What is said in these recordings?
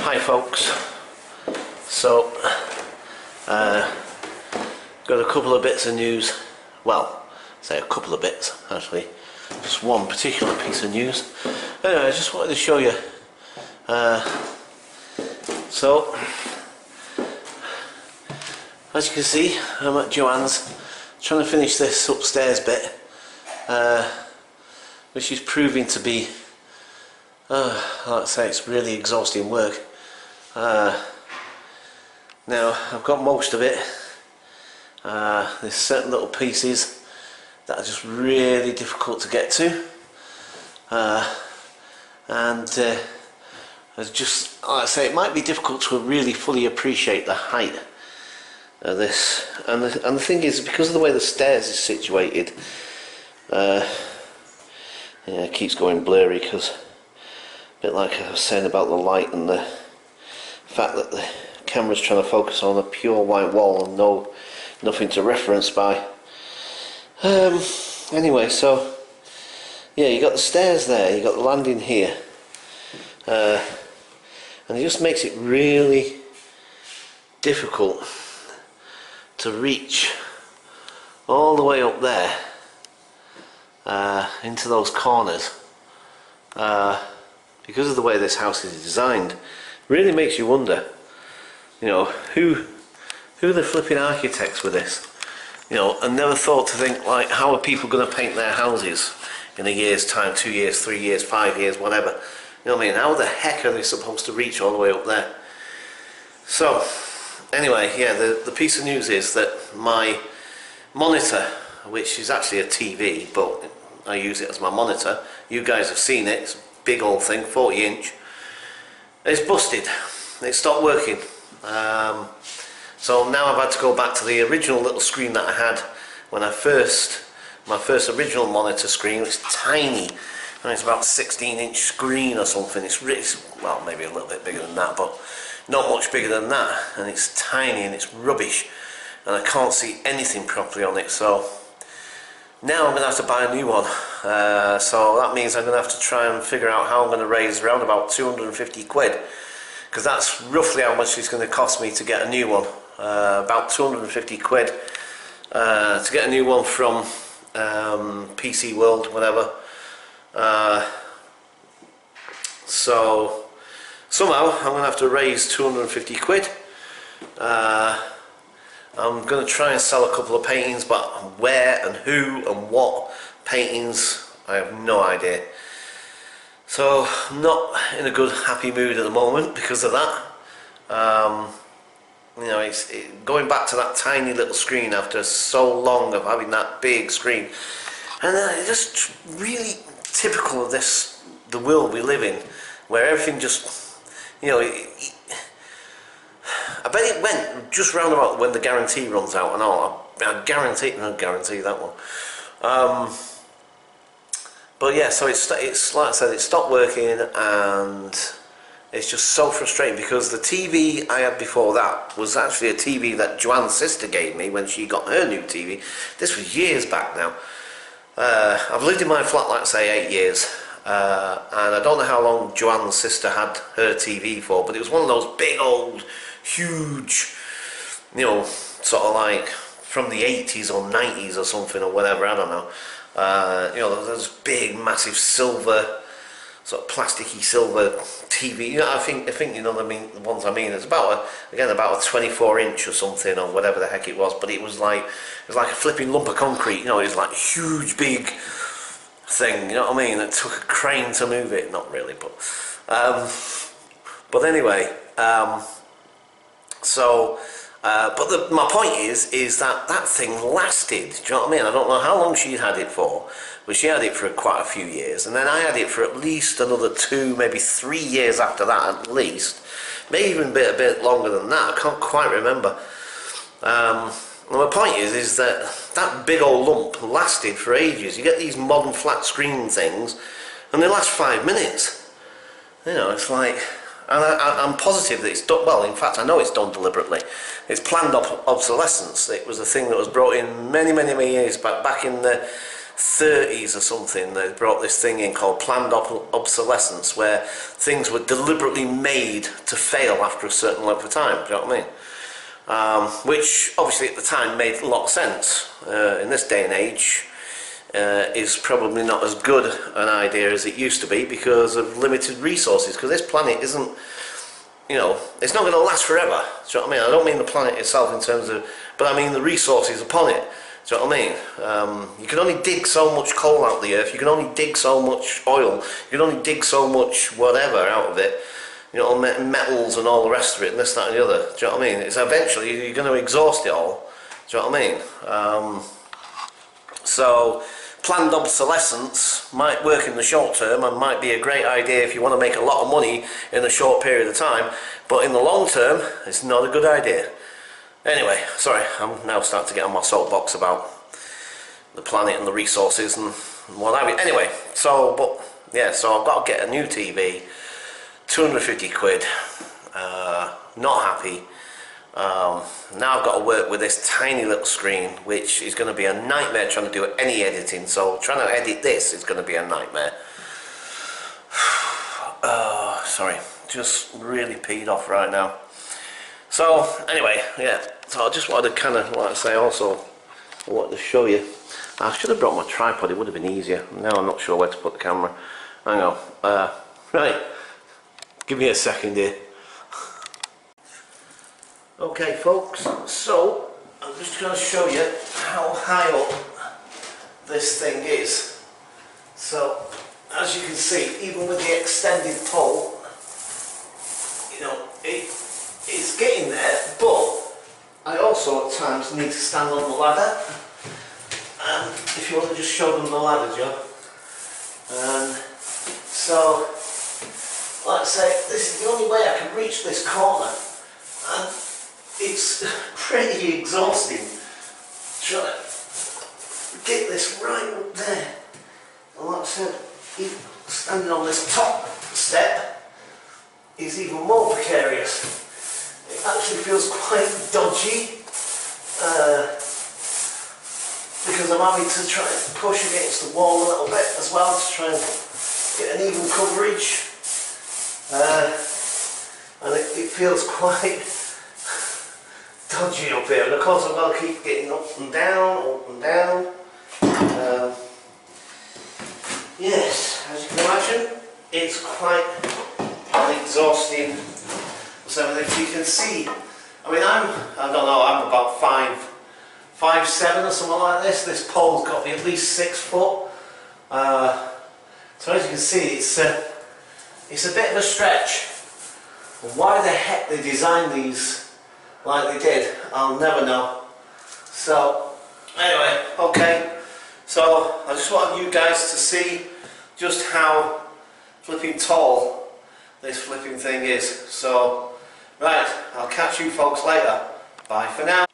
Hi folks, so got a couple of bits of news, well, say a couple of bits actually, just one particular piece of news. Anyway, I just wanted to show you, so as you can see I'm at Joanne's trying to finish this upstairs bit, which is proving to be, like I say, it's really exhausting work. Now I've got most of it. There's certain little pieces that are just really difficult to get to, and it's just, like I say, it might be difficult to really fully appreciate the height of this. And the thing is, because of the way the stairs is situated, yeah, it keeps going blurry because, a bit like I was saying about the light and the fact that the camera's trying to focus on a pure white wall and nothing to reference by. Anyway, so yeah, you got the stairs there, you got the landing here, and it just makes it really difficult to reach all the way up there into those corners, because of the way this house is designed. Really makes you wonder, you know, who the flipping architects with this, you know, and never thought to think, like, how are people going to paint their houses in a year's time, 2 years, 3 years, 5 years, whatever. You know what I mean? How the heck are they supposed to reach all the way up there? So anyway, yeah, the piece of news is that my monitor, which is actually a TV, but I use it as my monitor, you guys have seen it, it's a big old thing, 40 inch, it's busted. It stopped working. So now I've had to go back to the original little screen that I had when my first original monitor screen. It's tiny, and it's about a 16-inch screen or something. It's well, maybe a little bit bigger than that, but not much bigger than that. And it's tiny and it's rubbish, and I can't see anything properly on it. So now I'm going to have to buy a new one. So that means I'm going to have to try and figure out how I'm going to raise around about 250 quid, because that's roughly how much it's going to cost me to get a new one. About 250 quid to get a new one from PC World, whatever. So somehow I'm going to have to raise 250 quid. I'm going to try and sell a couple of paintings, but where and who and what paintings, I have no idea. So I'm not in a good, happy mood at the moment because of that. You know, going back to that tiny little screen after so long of having that big screen, and it's just really typical of this, the world we live in, where everything just, you know, I bet it went just round about when the guarantee runs out and all. I guarantee that one. But yeah, so it's like I said, it stopped working, and it's just so frustrating because the TV I had before that was actually a TV that Joanne's sister gave me when she got her new TV. This was years back now. I've lived in my flat, like I say, 8 years, and I don't know how long Joanne's sister had her TV for, but it was one of those big old, huge, you know, sort of like from the 80s or 90s or something or whatever, I don't know. You know, those big, massive silver, sort of plasticky silver TV. You know, I think you know what I mean. The ones I mean. It's about a 24 inch or something, or whatever the heck it was. But it was like a flipping lump of concrete. You know, it was like a huge, big thing. You know what I mean? It took a crane to move it. Not really, but anyway. My point is that thing lasted. Do you know what I mean? I don't know how long she had it for, but she had it for quite a few years, and then I had it for at least another 2, maybe 3 years after that, at least, maybe even a bit longer than that. I can't quite remember. My point is that big old lump lasted for ages. You get these modern flat screen things, and they last 5 minutes. You know, it's like. And I'm positive that it's done, well, in fact I know it's done deliberately. It's planned obsolescence. It was a thing that was brought in many years back in the 30s or something, they brought this thing in called planned obsolescence, where things were deliberately made to fail after a certain length of time. Do you know what I mean? Which obviously at the time made a lot of sense. In this day and age, is probably not as good an idea as it used to be because of limited resources. Because this planet isn't, you know, it's not going to last forever. Do you know what I mean? I don't mean the planet itself in terms of, but I mean the resources upon it. Do you know what I mean? You can only dig so much coal out of the earth. You can only dig so much oil. You can only dig so much whatever out of it. You know, metals and all the rest of it, and this, that, and the other. Do you know what I mean? It's eventually you're going to exhaust it all. Do you know what I mean? So planned obsolescence might work in the short term and might be a great idea if you want to make a lot of money in a short period of time, but in the long term, it's not a good idea. Anyway, sorry, I'm now starting to get on my soapbox about the planet and the resources and what have you. Anyway, so, but yeah, so I've got to get a new TV. 250 quid, not happy. Now I've got to work with this tiny little screen, which is going to be a nightmare trying to do any editing, so trying to edit this is going to be a nightmare. Sorry, just really peed off right now. So anyway, yeah, so I just wanted to kind of, like I say, also I wanted to show you. I should have brought my tripod, it would have been easier. Now I'm not sure where to put the camera. Hang on, right. Give me a second here. Okay folks, so I'm just going to show you how high up this thing is. So as you can see, even with the extended pole, you know, it's getting there, but I also at times need to stand on the ladder. And if you want to just show them the ladder, Joe. And so, like I say, this is the only way I can reach this corner, and it's pretty exhausting trying to get this right up there. And like I said, even standing on this top step is even more precarious. It actually feels quite dodgy because I'm having to try and push against the wall a little bit as well to try and get an even coverage. And it feels quite dodgy up here, and of course I've got to keep getting up and down. Yes, as you can imagine, it's quite an exhausting. So if you can see, I mean, I don't know, I'm about 5'7" or something like this. This pole's got to be at least 6 foot. So as you can see, it's a bit of a stretch. Why the heck they designed these like they did, I'll never know. So anyway, okay, so I just wanted you guys to see just how flipping tall this flipping thing is. So right, I'll catch you folks later. Bye for now.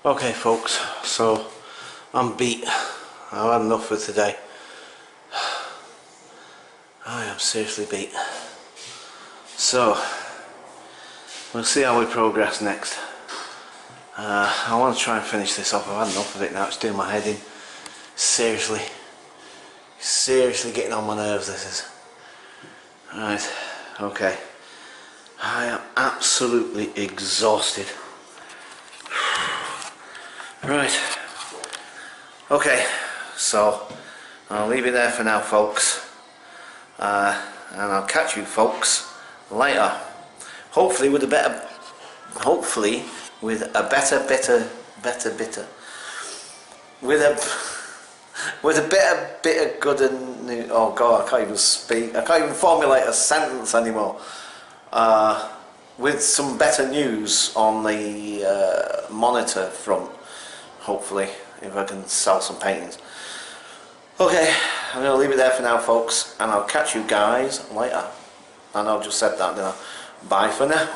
Okay folks, so I'm beat. I've had enough for today. I am seriously beat. So we'll see how we progress next. I want to try and finish this off. I've had enough of it now. It's doing my head in. Seriously getting on my nerves, this is. Right, okay. I am absolutely exhausted. Right, okay, so I'll leave it there for now folks, and I'll catch you folks later, hopefully with a better bit of good and new. Oh god, I can't even speak, I can't even formulate a sentence anymore. With some better news on the monitor front, hopefully, if I can sell some paintings. Okay, I'm going to leave it there for now folks, and I'll catch you guys later. I know I just said that, didn't I? Bye for now.